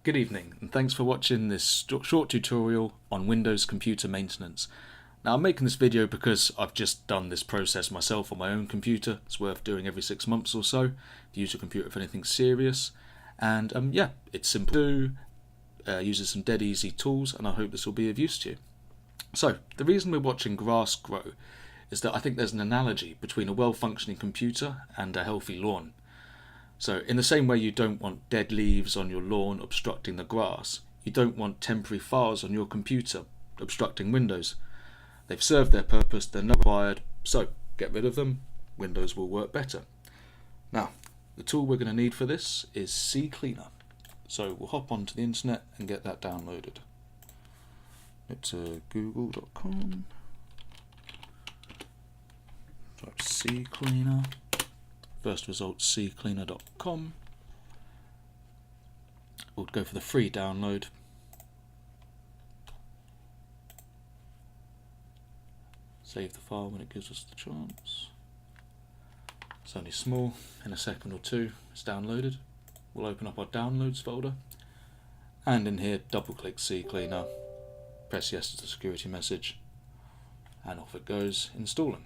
Good evening, and thanks for watching this short tutorial on Windows computer maintenance. Now, I'm making this video because I've just done this process myself on my own computer. It's worth doing every 6 months or so to use your computer for anything serious. And yeah, it's simple to do, uses some dead easy tools, and I hope this will be of use to you. So, the reason we're watching grass grow is that I think there's an analogy between a well-functioning computer and a healthy lawn. So in the same way you don't want dead leaves on your lawn obstructing the grass, you don't want temporary files on your computer obstructing Windows. They've served their purpose, they're not required, so get rid of them, Windows will work better. Now, the tool we're going to need for this is ccleaner. So we'll hop onto the internet and get that downloaded. It's google.com. Type ccleaner. First result, ccleaner.com. We'll go for the free download. Save the file when it gives us the chance. It's only small, in a second or two it's downloaded. We'll open up our downloads folder, and in here double click ccleaner, press yes to the security message, and off it goes installing.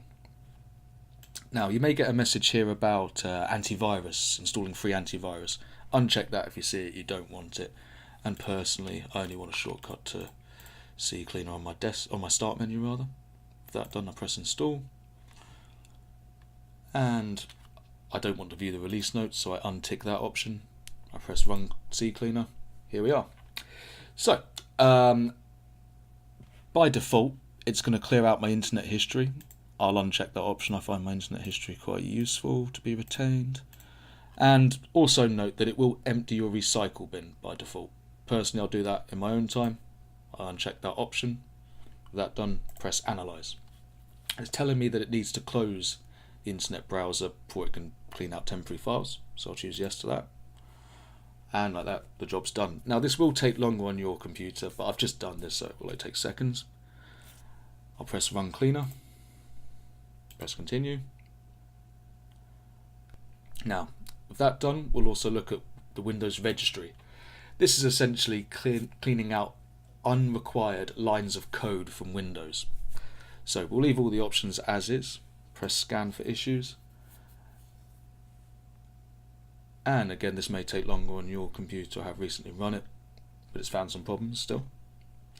Now, you may get a message here about antivirus, installing free antivirus. Uncheck that if you see it, you don't want it. And personally, I only want a shortcut to ccleaner on my start menu rather. With that done, I press install. And I don't want to view the release notes, so I untick that option. I press run ccleaner. Here we are. So, by default, it's going to clear out my internet history. I'll uncheck that option. I find my internet history quite useful to be retained. And also note that it will empty your recycle bin by default. Personally, I'll do that in my own time. I'll uncheck that option. With that done, press analyze. It's telling me that it needs to close the internet browser before it can clean out temporary files. So I'll choose yes to that. And like that, the job's done. Now, this will take longer on your computer, but I've just done this, so it will only take seconds. I'll press run cleaner. Press continue. Now, with that done, we'll also look at the Windows registry. This is essentially cleaning out unrequired lines of code from Windows. So we'll leave all the options as is. Press scan for issues. And again, this may take longer on your computer. I have recently run it, but it's found some problems still.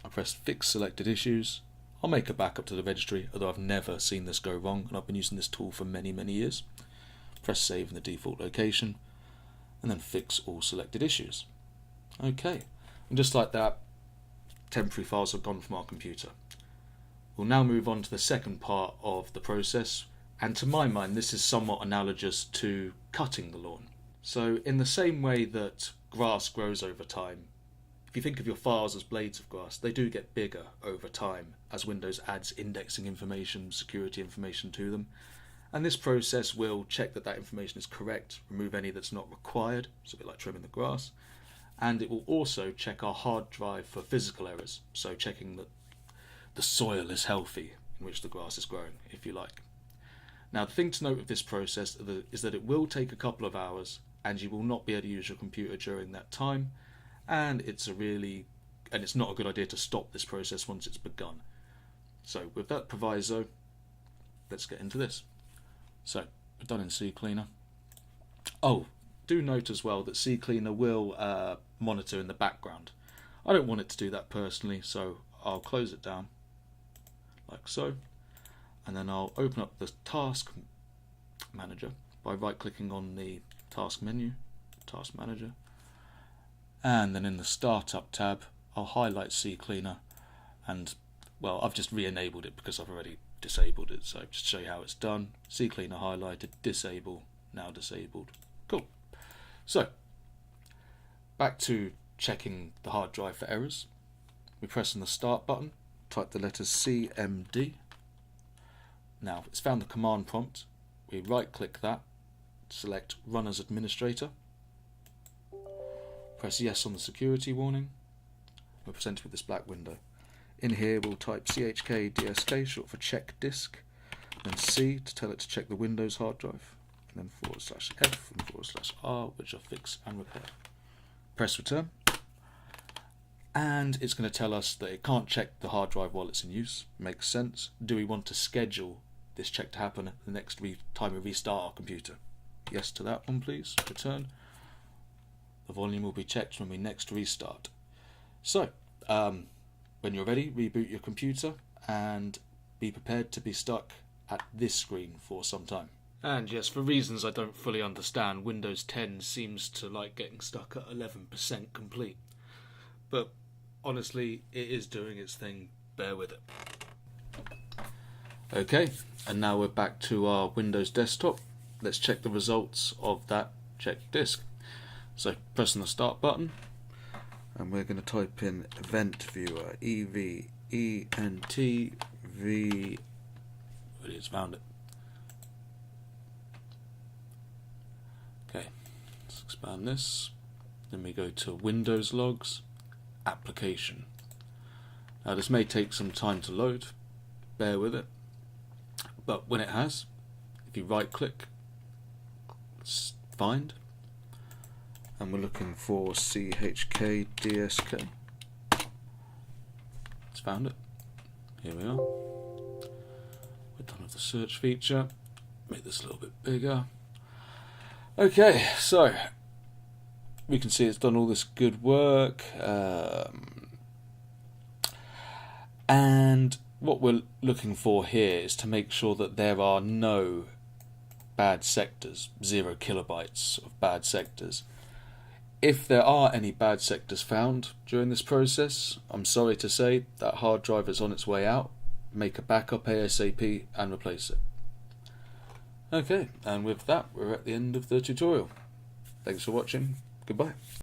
I press fix selected issues. I'll make a backup to the registry, although I've never seen this go wrong, and I've been using this tool for many years. Press save in the default location, and then fix all selected issues. Okay, and just like that, temporary files are gone from our computer. We'll now move on to the second part of the process, and to my mind this is somewhat analogous to cutting the lawn. So in the same way that grass grows over time, if you think of your files as blades of grass, they do get bigger over time as Windows adds indexing information, security information to them. And this process will check that that information is correct, remove any that's not required, so a bit like trimming the grass. And it will also check our hard drive for physical errors, so checking that the soil is healthy in which the grass is growing, if you like. Now, the thing to note with this process is that it will take a couple of hours, and you will not be able to use your computer during that time. And it's not a good idea to stop this process once it's begun. So with that proviso, let's get into this. So we're done in ccleaner. Oh, do note as well that ccleaner will monitor in the background. I don't want it to do that personally, so I'll close it down like so, and then I'll open up the task manager by right clicking on the task menu, task manager. And then in the Startup tab, I'll highlight ccleaner, and well, I've just re-enabled it because I've already disabled it, so just to show you how it's done. Ccleaner highlighted, disable, now disabled. Cool. So, back to checking the hard drive for errors. We press on the Start button, type the letters CMD. Now, it's found the command prompt. We right-click that, select Run as Administrator. Press yes on the security warning. We're presented with this black window. In here we'll type chkdsk, short for check disk, then C to tell it to check the Windows hard drive, and then /F and /R, which are fix and repair. Press return. And it's going to tell us that it can't check the hard drive while it's in use. Makes sense. Do we want to schedule this check to happen the next time we restart our computer? Yes to that one, please. Return. The volume will be checked when we next restart. So, when you're ready, reboot your computer and be prepared to be stuck at this screen for some time. And yes, for reasons I don't fully understand, Windows 10 seems to like getting stuck at 11% complete. But honestly, it is doing its thing. Bear with it. Okay, and now we're back to our Windows desktop. Let's check the results of that check disk. So pressing the start button, and we're going to type in Event Viewer, EVENTV. It's found it. Okay, let's expand this. Then we go to Windows Logs, Application. Now this may take some time to load, bear with it, but when it has, if you right click, find, and we're looking for CHKDSK. It's found it. Here we are. We're done with the search feature. Make this a little bit bigger. Okay, so we can see it's done all this good work, and what we're looking for here is to make sure that there are no bad sectors, 0 kilobytes of bad sectors. If there are any bad sectors found during this process, I'm sorry to say that hard drive is on its way out. Make a backup ASAP and replace it. Okay, and with that we're at the end of the tutorial. Thanks for watching. Goodbye.